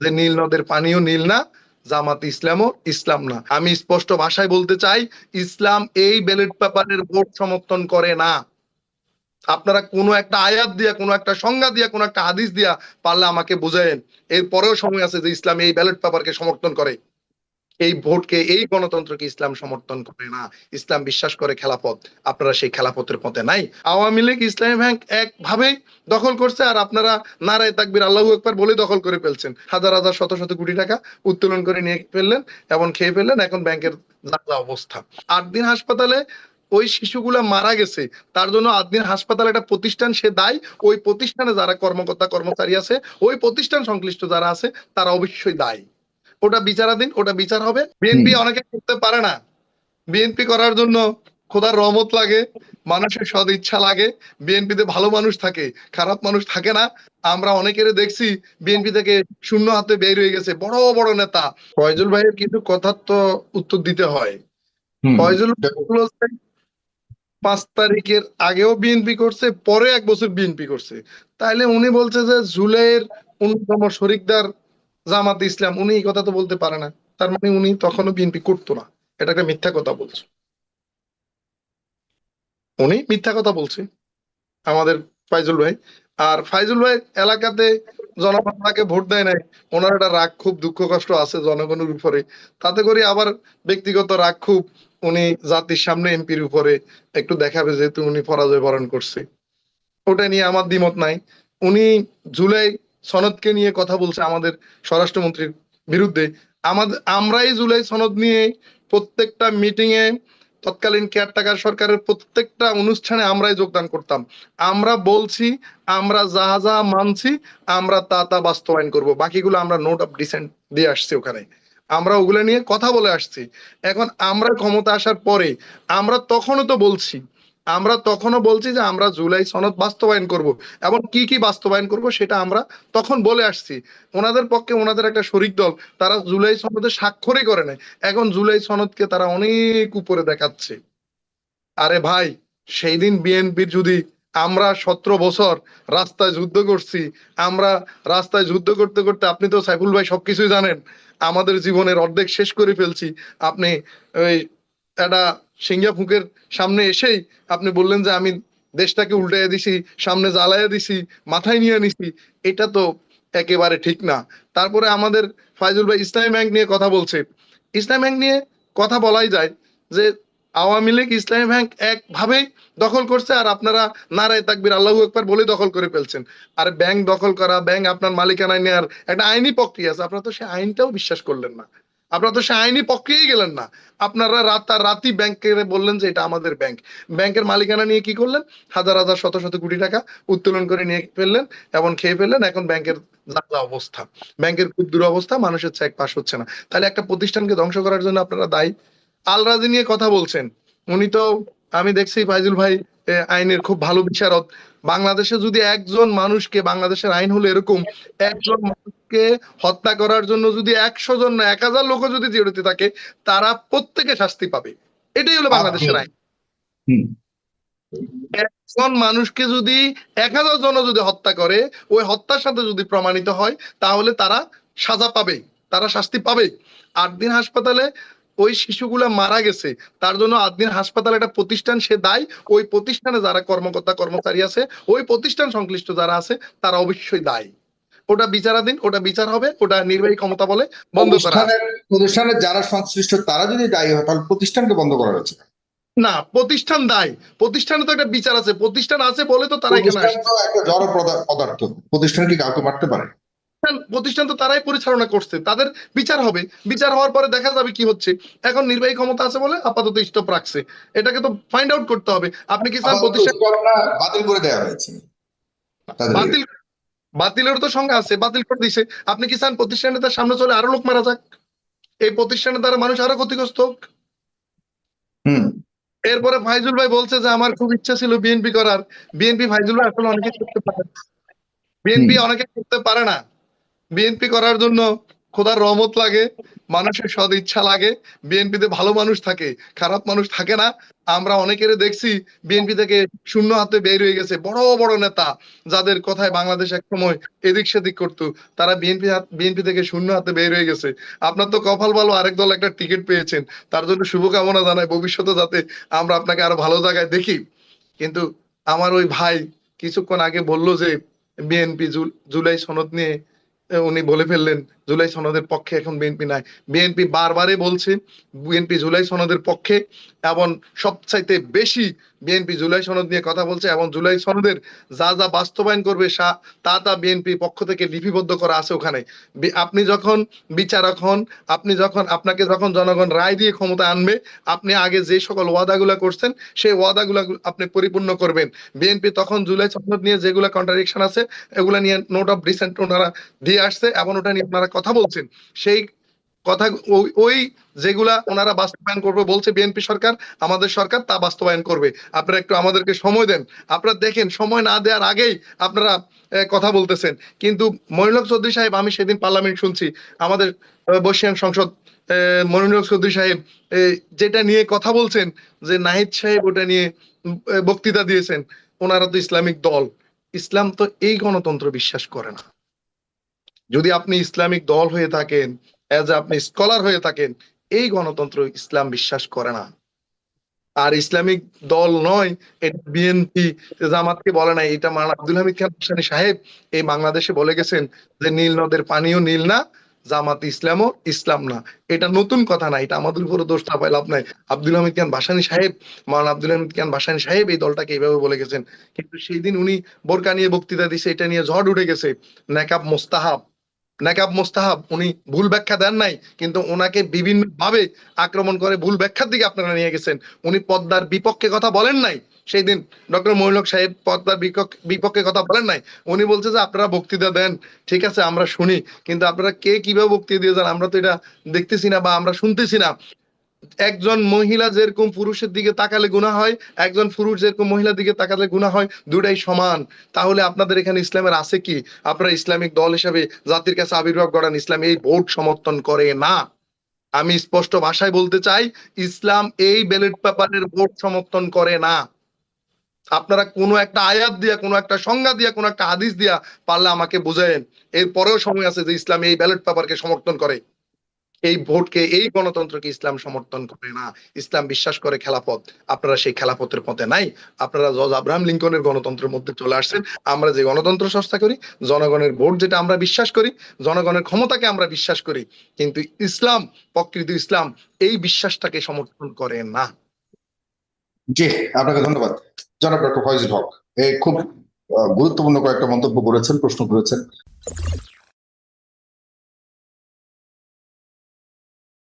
যে নীল নদের পানিও নীল না, জামাত ইসলামও ইসলাম না। আমি স্পষ্ট ভাষায় বলতে চাই, ইসলাম এই ব্যালট পেপারের ভোট সমর্থন করে না। আপনারা কোনো একটা আয়াত দিয়া, কোনো একটা সংজ্ঞা দিয়া, কোনো একটা হাদিস দিয়া পারলে আমাকে বুঝায়েন। এরপরেও সময় আছে যে ইসলাম এই ব্যালট পেপারকে সমর্থন করে, এই ভোটকে, এই গণতন্ত্রকে ইসলাম সমর্থন করে না। ইসলাম বিশ্বাস করে খেলাফত। আপনারা সেই খেলাফতের পথে নাই। আওয়ামী লীগ ইসলামী ব্যাংক একভাবে দখল করছে, আর আপনারা নারায়ে তাকবীর আল্লাহু আকবার বলে দখল করে ফেলছেন। হাজার হাজার শত শত কোটি টাকা উত্তোলন করে নিয়ে ফেললেন এবং খেয়ে ফেললেন। এখন ব্যাংকের যা অবস্থা। 8 দিন হাসপাতালে ওই শিশুগুলা মারা গেছে, তার জন্য 8 দিন হাসপাতাল একটা প্রতিষ্ঠান, সে দায়ী। ওই প্রতিষ্ঠানে যারা কর্মকর্তা কর্মচারী আছে, ওই প্রতিষ্ঠান সংশ্লিষ্ট যারা আছে, তারা অবশ্যই দায়ী। ওটা বিচারাধীন, ওটা বিচার হবে। বিএনপি অনেকে করতে পারে না। বিএনপি করার জন্য খোদার রহমত লাগে, মানুষের সদ ইচ্ছা লাগে। বিএনপিতে ভালো মানুষ থাকে, খারাপ মানুষ থাকে না। আমরা অনেকের দেখছি বিএনপি থেকে শূন্য হাতে বের হয়ে গেছে, বড় বড় নেতা। ফয়জুল ভাইয়ের কিন্তু কথার তো উত্তর দিতে হয়। ফয়জুল ভাই 5 তারিখের আগেও বিএনপি করছে, পরে 1 বছর বিএনপি করছে। তাইলে উনি বলছে যে জুলাইয়ের অন্যতম শরিকদার জামাত ইসলাম, উনি এই কথা তো বলতে পারে না। তার মানে উনি তখনও বিএনপি করতো না। এটা একটা মিথ্যা কথা বলছে, উনি মিথ্যা কথা বলছে আমাদের ফাইজুল ভাই। আর ফাইজুল ভাই এলাকাতে জনগণ তাকে ভোট দেয় নাই, ওনার একটা রাগ খুব দুঃখ কষ্ট আছে জনগণের উপরে। তাতে করে আবার ব্যক্তিগত রাগ খুব উনি জাতির সামনে এমপির উপরে একটু দেখাবে, যেহেতু উনি পরাজয় বরণ করছে। ওটা নিয়ে আমার দ্বিমত নাই। উনি জুলাই সনদকে নিয়ে কথা বলছে আমাদের স্বরাষ্ট্রমন্ত্রীর বিরুদ্ধে। আমরাই জুলাই সনদ নিয়ে প্রত্যেকটা মিটিং এ, তৎকালীন কেয়ারটেকার সরকারের প্রত্যেকটা অনুষ্ঠানে আমরাই যোগদান করতাম। আমরা বলছি, আমরা যা যা মানছি আমরা তা তা বাস্তবায়ন করব। বাকিগুলো আমরা নোট অফ ডিসেন্ট দিয়ে আসছি ওখানে, আমরা ওগুলো নিয়ে কথা বলে আসছি। এখন আমরা ক্ষমতা আসার পরে আমরা তখনও বলছি যে আমরা জুলাই সনদ বাস্তবায়ন করব, এবং কি কি বাস্তবায়ন করব সেটা আমরা তখন বলে আসছি। ওনাদের পক্ষে ওনাদের একটা শরিক দল, তারা জুলাই সনদে স্বাক্ষরই করে নাই। এখন জুলাই সনদকে তারা অনেক উপরে দেখাচ্ছে। আরে ভাই, সেই দিন বিএনপির যদি, আমরা 17 বছর রাস্তায় যুদ্ধ করছি, আমরা রাস্তায় যুদ্ধ করতে করতে, আপনি তো সাইফুল ভাই সবকিছুই জানেন, আমাদের জীবনের অর্ধেক শেষ করে ফেলছি। আপনি ওই একটা সিঙ্গা ফুকের সামনে এসেই আপনি বললেন যে আমি দেশটাকে উল্টাইয়া দিছি, সামনে জ্বালাইয়া দিছি, মাথায় নিয়ে নিছি। এটা তো একেবারে ঠিক না। তারপরে আমাদের ফাইজুল ভাই ইসলামী ব্যাংক নিয়ে কথা বলছে। ইসলামী ব্যাংক নিয়ে কথা বলাই যায় যে আওয়ামী লীগ ইসলামী ব্যাংক একভাবে দখল করছে, আর আপনারা নারায়ে তাকবীর আল্লাহু আকবার বলে দখল করে ফেলছেন। আর ব্যাংক দখল করা, ব্যাংক আপনার মালিকানায় নেওয়ার একটা আইনি প্রক্রিয়া আছে, আপনারা তো সেই আইনটাও বিশ্বাস করলেন না। আপনারা তো সেই আইনি প্রক্রিয়ায় গেলেন না। আপনারা রাতারাতি ব্যাংকে বললেন যে এটা আমাদের ব্যাংক। ব্যাংকের মালিকানা নিয়ে কি করলেন? হাজার হাজার শত শত কোটি টাকা উত্তোলন করে নিয়ে ফেললেন এবং খেয়ে ফেললেন। এখন ব্যাংকের যা অবস্থা, ব্যাংকের খুব দুরবস্থা, মানুষের চেক পাস হচ্ছে না। তাহলে একটা প্রতিষ্ঠানকে ধ্বংস করার জন্য আপনারা দায়ী। আল রাজি নিয়ে কথা বলছেন, উনি তো, আমি দেখছি ফাইজুল ভাই আইনের খুব ভালো বিশারদ। বাংলাদেশে যদি একজন মানুষকে, বাংলাদেশের আইন হলো এরকম, একজন মানুষকে হত্যা করার জন্য যদি 100 জন না 1000 লোকও যদি জড়িত থাকে, তারা প্রত্যেকে শাস্তি পাবে। এটাই হলো বাংলাদেশের আইন। একজন মানুষকে যদি 1000 জনও যদি হত্যা করে, ওই হত্যার সাথে যদি প্রমাণিত হয়, তাহলে তারা সাজা পাবে, তারা শাস্তি পাবে। 8 দিন হাসপাতালে ওই শিশুগুলা মারা গেছে, তার জন্য 8 দিন হাসপাতাল একটা প্রতিষ্ঠান, সে দায়ী। ওই প্রতিষ্ঠানে যারা কর্মকর্তা কর্মচারী আছে, ওই প্রতিষ্ঠান সংশ্লিষ্ট যারা আছে, তারা অবশ্যই দায়ী। ওটা বিচারাধীন, ওটা বিচার হবে। ওটা নির্বাহী ক্ষমতা বলে বন্ধ করা আছে। প্রতিষ্ঠানের যারা সংশ্লিষ্ট তারা যদি দায়ী হয়, তাহলে প্রতিষ্ঠানকে বন্ধ করা হয়েছে না, প্রতিষ্ঠান দায়ী। প্রতিষ্ঠানে তো একটা বিচার আছে, প্রতিষ্ঠান আছে বলে তো তারা এখানে প্রতিষ্ঠান আসছে। তো একটা জড় পদার্থ, প্রতিষ্ঠান কি কাউকে মারতে পারে? প্রতিষ্ঠান তো তারাই পরিচালনা করছে, তাদের বিচার হবে। বিচার হওয়ার পরে দেখা যাবে কি হচ্ছে। এখন নির্বাহী ক্ষমতা আছে বলে আপাতত স্টপ রাখছে, এটাকে তো ফাইন্ড আউট করতে হবে। আপনি কি চান প্রতিষ্ঠান বাতিল করে দেওয়া হয়েছে তাদের? বাতিল? বাতিলের তো সংখ্যা আছে, বাতিল করে দিছে। আপনি কি চান প্রতিষ্ঠানে তার সামনে চলে আরো লোক মারা যাক, এই প্রতিষ্ঠানের দ্বারা মানুষ আরো ক্ষতিগ্রস্ত হোক? এরপরে ফাইজুল ভাই বলছে যে আমার খুব ইচ্ছা ছিল বিএনপি করার। বিএনপি, ফাইজুল ভাই আসলে অনেকে করতে পারে, বিএনপি অনেকে করতে পারে না। বিএনপি করার জন্য খোদার রহমত লাগে, মানুষের সদ ইচ্ছা লাগে, বিএনপিতে ভালো মানুষ থাকে, খারাপ মানুষ থাকে না। আমরা অনেকের দেখছি বিএনপি থেকে শূন্য হাতে বের হয়ে গেছে, বড় বড় নেতা যাদের কথায় বাংলাদেশ এক সময় এদিক সেদিক করতো, তারা বিএনপি থেকে শূন্য হাতে বের হয়ে গেছে। আপনার তো কপাল ভালো, আরেক দল একটা টিকিট পেয়েছেন, তার জন্য শুভকামনা জানাই, ভবিষ্যতে যাতে আমরা আপনাকে আরো ভালো জায়গায় দেখি। কিন্তু আমার ওই ভাই কিছুক্ষণ আগে বললো যে বিএনপি জুলাই সনদ নিয়ে উনি বলে ফেললেন জুলাই সনদের পক্ষে এখন বিএনপি নাই। বিএনপি বারবারই বলছে বিএনপি জুলাই সনদের পক্ষে, এবং সবচাইতে বেশি বিএনপি জুলাই সনদ নিয়ে কথা বলছে, এবং জুলাই সনদের যা যা বাস্তবায়ন করবে তা তা বিএনপি পক্ষ থেকে লিপিবদ্ধ করা আছে ওখানে। আপনি যখন বিচারক হন, আপনাকে যখন জনগণ রায় দিয়ে ক্ষমতা আনবে, আপনি আগে যে সকল ওয়াদাগুলা করছেন সেই ওয়াদাগুলা আপনি পরিপূর্ণ করবেন। বিএনপি তখন জুলাই সনদ নিয়ে যেগুলা কন্ট্রাডিকশন আছে এগুলা নিয়ে নোট অফ ডিসেন্ট ওনারা দিয়ে আসছে, এবং ওটা নিয়ে আপনারা কথা বলছেন। সেই কথা ওই যেগুলা ওনারা বাস্তবায়ন করবে বলছে বিএনপি সরকার, আমাদের সরকার তা বাস্তবায়ন করবে। আপনারা একটু আমাদেরকে সময় দেন। আপনারা দেখেন সময় না দেওয়ার আগেই আপনারা কথা বলতেছেন। কিন্তু মনিরুল হক চৌধুরী সাহেব, আমি সেদিন পার্লামেন্ট শুনছি, আমাদের বর্ষিয়ান সংসদ মনিরুল হক চৌধুরী সাহেব যেটা নিয়ে কথা বলছেন, যে নাহিদ সাহেব ওটা নিয়ে বক্তৃতা দিয়েছেন। ওনারা তো ইসলামিক দল, ইসলাম তো এই গণতন্ত্র বিশ্বাস করে না। যদি আপনি ইসলামিক দল হয়ে থাকেন, আপনি স্কলার হয়ে থাকেন, এই গণতন্ত্র ইসলাম বিশ্বাস করে না। আর ইসলামিক দল নয়, এটা বিএনপি জামাতকে বলে নাই, এটা মাওলানা আব্দুল হামিদ খান ভাসানী সাহেব এই বাংলাদেশে বলে গেছেন যে নীল নদের পানিও নীল না, জামাত ইসলামও ইসলাম না। এটা নতুন কথা না, এটা আমাদের উপরে দোষ চাপাই লাভ নাই। আব্দুল হামিদ খান ভাসানী সাহেব, মাওলানা আব্দুল হামিদ খান ভাসানী সাহেব এই দলটাকে এইভাবে বলে গেছেন। কিন্তু সেই দিন উনি বোরকা নিয়ে বক্তৃতা দিছে, এটা নিয়ে ঝড় উঠে গেছে। নেকাব মোস্তাহাব উনি ভুল ব্যাখ্যা দেন নাই, কিন্তু ওনাকে বিভিন্ন ভাবে আক্রমণ করে ভুল ব্যাখ্যার দিকে আপনারা নিয়ে গেছেন। উনি পদ্মার বিপক্ষে কথা বলেন নাই সেই দিন, ডক্টর মনিরুল হক সাহেব পদ্মার বিপক্ষে কথা বলেন নাই। উনি বলছে যে আপনারা বক্তৃতা দেন, ঠিক আছে আমরা শুনি, কিন্তু আপনারা কে কিভাবে বক্তৃতা দিয়ে যান আমরা তো এটা দেখতেছি না বা আমরা শুনতেছি না। একজন মহিলা যেরকম পুরুষের দিকে তাকালে গুনাহ হয়, একজন পুরুষ যেরকম মহিলার দিকে তাকালে গুনাহ হয়, দুটাই সমান। তাহলে আপনাদের এখানে ইসলামের আছে কি? আপনারা ইসলামিক দল হিসেবে জাতির কাছে আবির্ভাব করান, ইসলাম এই ভোট সমর্থন করে না। আমি স্পষ্ট ভাষায় বলতে চাই, ইসলাম এই ব্যালট পেপারের ভোট সমর্থন করে না। আপনারা কোনো একটা আয়াত দিয়া, কোনো একটা সংজ্ঞা দিয়া, কোনো একটা হাদিস দিয়া পারলে আমাকে বুঝায়েন। এরপরেও সময় আছে যে ইসলাম এই ব্যালট পেপারকে সমর্থন করে, এই ভোটকে, এই গণতন্ত্রকে ইসলাম সমর্থন করে না। ইসলাম বিশ্বাস করে খেলাফত। আপনারা সেই খেলাফতের পথে নাই, আপনারা জর্জ আব্রাহাম লিঙ্কনের গণতন্ত্রের মধ্যে চলে আসছেন। আমরা যে গণতন্ত্র চর্চা করি, জনগণের ভোট যেটা আমরা বিশ্বাস করি, জনগণের ক্ষমতাকে আমরা বিশ্বাস করি, কিন্তু ইসলাম, প্রকৃত ইসলাম এই বিশ্বাসটাকে সমর্থন করে না। জি, আপনাকে ধন্যবাদ জনাব ডক্টর ফয়জুল হক। এই খুব গুরুত্বপূর্ণ কয়েকটা মন্তব্য করেছেন, প্রশ্ন করেছেন।